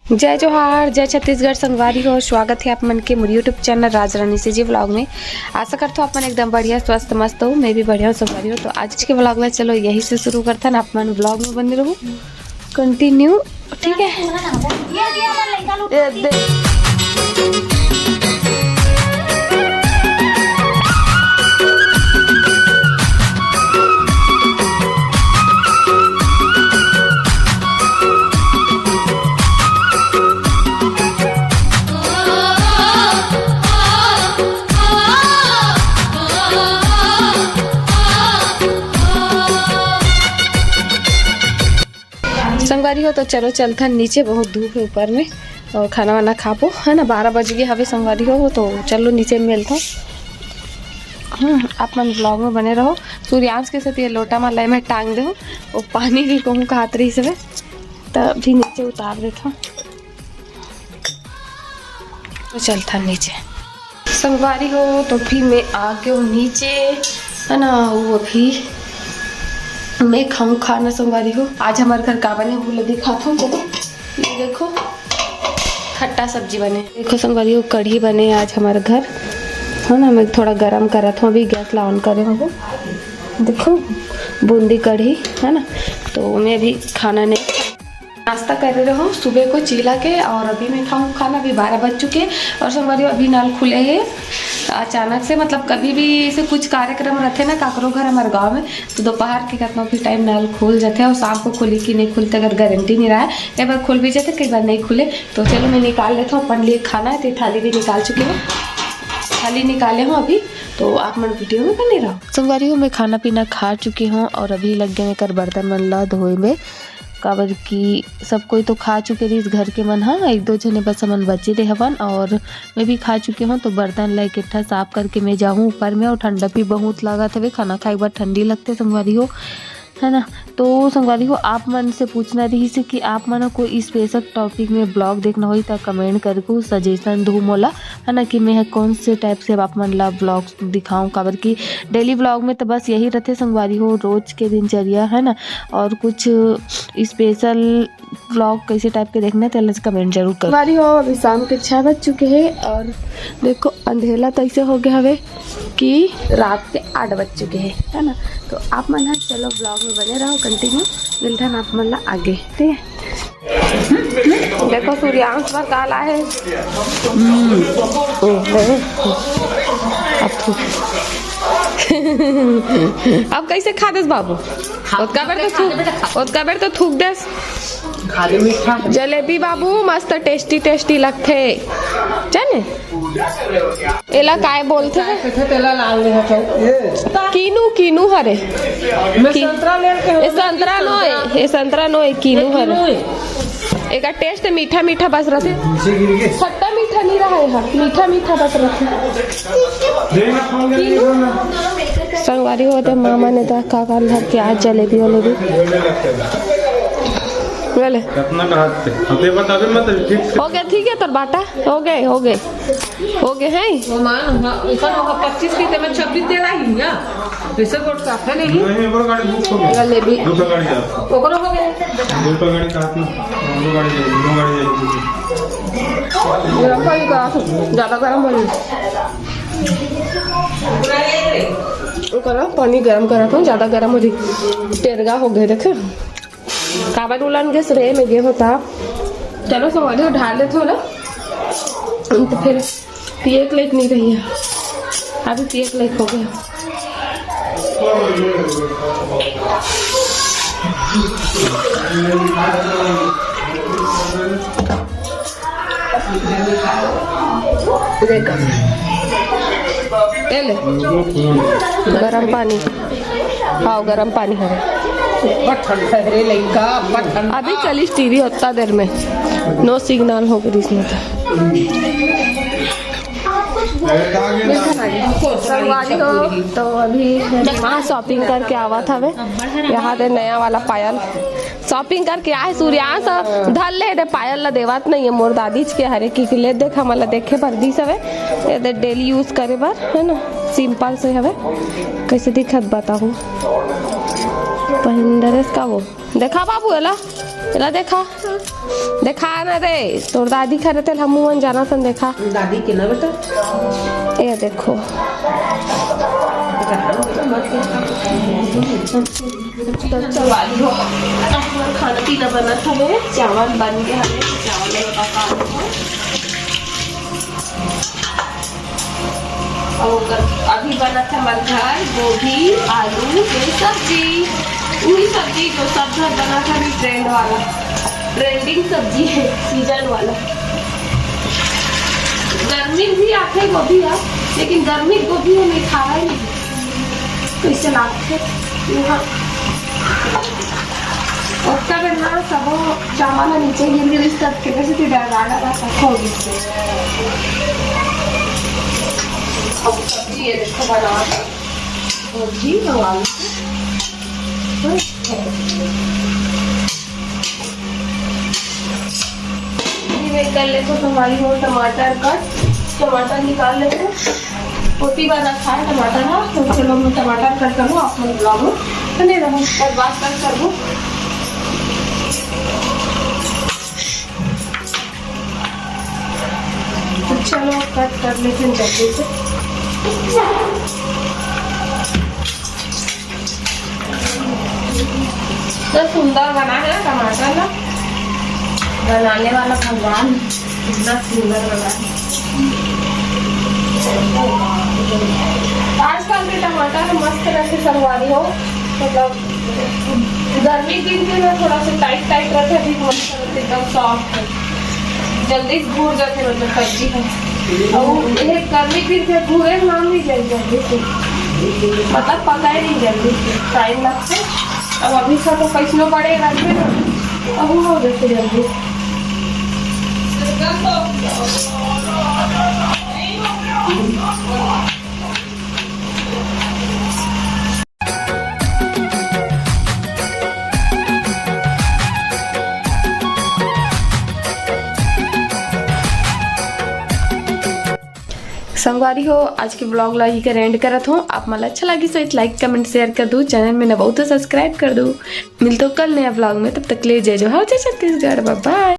जय जोहार, जय छत्तीसगढ़ संगवारी हो। स्वागत है आप मन के मोर यूट्यूब चैनल राज रानी से जी व्लॉग में। आशा करता हूँ आप मन एकदम बढ़िया स्वस्थ मस्त हो, मैं भी बढ़िया हूँ संगवारी हो। तो आज के व्लॉग में चलो यही से शुरू करते हैं, आप मन व्लॉग में बने रहो कंटिन्यू, ठीक है। संगवारी हो तो चलो चलता नीचे, बहुत धूप है ऊपर में और खाना वाना खा पो, है ना। 12 बज गए हवे संगवारी हो, तो चलो नीचे मिलता। आप मन ब्लॉग में बने रहो। सूर्यांश के साथ ये लोटा में लय में टांग दो, वो पानी भी कहूँ का हाथ रही से तब भी नीचे उतार देता, तो चलता नीचे संगवारी हो। तो फिर मैं आ गया नीचे, है ना। वो अभी मैं खाऊं खाना संगवारी हो। आज हमारे घर का बने बोले दिखाता हूँ, चलो ये देखो खट्टा सब्जी बने। देखो संगवारी हो, कढ़ी बने आज हमारे घर, है ना। मैं थोड़ा गरम करा था, अभी गैस ला ऑन करे हूँ। देखो बूंदी कढ़ी, है ना। तो मैं अभी खाना नहीं, नाश्ता कर रहे हो सुबह को चिल्ला के, और अभी मैं खाऊँ खाना। अभी 12 बज चुके और संगवारी अभी नल खुले हैं अचानक से। मतलब कभी भी ऐसे कुछ कार्यक्रम रहते ना काकरो घर हमारे गांव में, तो दोपहर के कितना भी टाइम नल खुल जाते हैं, और शाम को खुली कि नहीं खुलते अगर गारंटी नहीं रहा है। कई बार खुल भी जाते, कई बार नहीं खुले। तो चलो मैं निकाल लेता हूँ अपन लिए खाना है। तो थाली भी निकाल चुकी हूँ, थाली निकाले हूँ अभी, तो आप मन वीडियो में बने रहो। संगवारी हो मैं खाना पीना खा चुकी हूँ और अभी लग गए कर बर्तन मन ला धोए में, काबर की सब कोई तो खा चुके रही इस घर के मन। हाँ, 1-2 जने बस मन बचे रहे हवन, और मैं भी खा चुकी हूँ। तो बर्तन ला इकट्ठा साफ करके मैं जाऊँ ऊपर में, और ठंडा भी बहुत लगा था, खाना खाए बार ठंडी लगते संगवारी हो, है ना। तो संगवारी हो आप मन से पूछना रही से कि आप मन कोई स्पेशल टॉपिक में ब्लॉग देखना हो तो कमेंट करके सजेशन दो मोला, है ना, कि मैं कौन से टाइप से आप मन ला ब्लॉग दिखाऊं। काबर की डेली ब्लॉग में तो बस यही रहते संगवारी हो, रोज के दिनचर्या, है ना। और कुछ स्पेशल ब्लॉग कैसे टाइप के देखना है तो कमेंट जरूर करो। संगवारी हो अभी शाम के 6 बज चुके हैं, और देखो अंधेला तो ऐसे हो गया हवे कि रात के 8 बज चुके हैं, है ना। तो आप मन है चलो ब्लॉग में बने रहो कंटिन्यू, मिलता है आप मन ला आगे, ठीक है। देखो सूर्यांश पर काला है। अब कैसे खा देस बाबू, उतका बेर तो थूक देस। जलेबी बाबू मस्त टेस्टी टेस्टी लगते, जाने एला काय बोलते हैं, कीनू कीनू हरे, संतरा नोए कीनू हरे। एक टेस्ट मीठा मीठा बस रहते, खट्टा मीठा नहीं रहा है, मीठा मीठा बस रहते। संगवारी होते मामा ने तो का घर के आज जलेबी वलेबी बोले हो गया, ठीक है। तो बाटा हो गए हैं 25 की 26 दे रही है, ऐसे कोट काफे नहीं जलेबी ओकरो हो गया। गरम पानी का ज्यादा गरम पानी गरम करा था, ज्यादा गरम हो रही टेरगा हो गए। देखे काबर उलन के श्रेय में गे होता। चलो संगवारी ढाल लेते हो ना, तो फिर पिए के लायक नहीं रही है, अभी पिए के लायक हो गया। गरम पानी, हाँ गरम पानी है। अभी चली टीवी होता देर में, नो सिग्नल हो गई इसमें संगवारी हो। तो अभी वहाँ शॉपिंग करके आवा था वे, यहाँ दे नया वाला पायल शॉपिंग करके आए। सूर्यांश धल ले दे पायल ला देवात नहीं है मोर दादी के हरे की ले देख हमला देखे भर दी सवे ये डेली यूज करे बार, है ना। सिंपल से हवे, कैसे दिखत बताऊँ पहिंदरेस का वो देखा बाबू एला चला देखा ना रे तोर दादी खा रहे थे हम जाना सन देखा दादी के ना बेटा ये देखो तो चवाली हो खाना पीना बना था मेरे चावल बन गया हमें चावल पका और अभी बना था मटर गोभी आलू ये सब्जी वही सब्जी जो सब घर बना था भी ट्रेंडिंग सब्जी है सीजन वाला गर्मी भी आते गोभी है लेकिन गर्मी गोभी है नहीं खा रहा है नहीं तो इससे लाते उसका बना सब चावल नीचे गिर इस करके वैसे तो डाला रखा सब्जी ये देखो बना सब्जी कर लेते तुम्हारी हो टमाटर निकाल लेते रोटी बना खाए टमाटर ना तो चलो मैं टमाटर कट करूँ आप लोग ब्लॉग तो नहीं रहूँ और बात कट करूँ तो चलो कट कर लेते हैं जल्दी से तो सुंदर बना है टमाटर ना बनाने वाला भगवान इतना सुंदर बना है आजकल के टमाटर मस्त तरह से संगवारी हो मतलब गर्मी दिन के में थोड़ा सा टाइट रहते हैं मस्त एकदम सॉफ्ट है जल्दी भूर जाते मतलब सब्जी है और ये गर्मी दिन के भूरे नाम नहीं जल्दी से मतलब पकाए नहीं जल्दी से टाइम लगता है अब अभी सब तो पैसों पड़ेगा अब हो जाते जल्दी संगवारी हो आज के ब्लॉग ला ही कर एंड करत हूँ आप मला अच्छा लगी तो एक लाइक कमेंट शेयर कर दो चैनल में न बहुत तो सब्सक्राइब कर दो मिलते हो कल नया ब्लॉग में तब तक ले जय जो छत्तीसगढ़ बाय।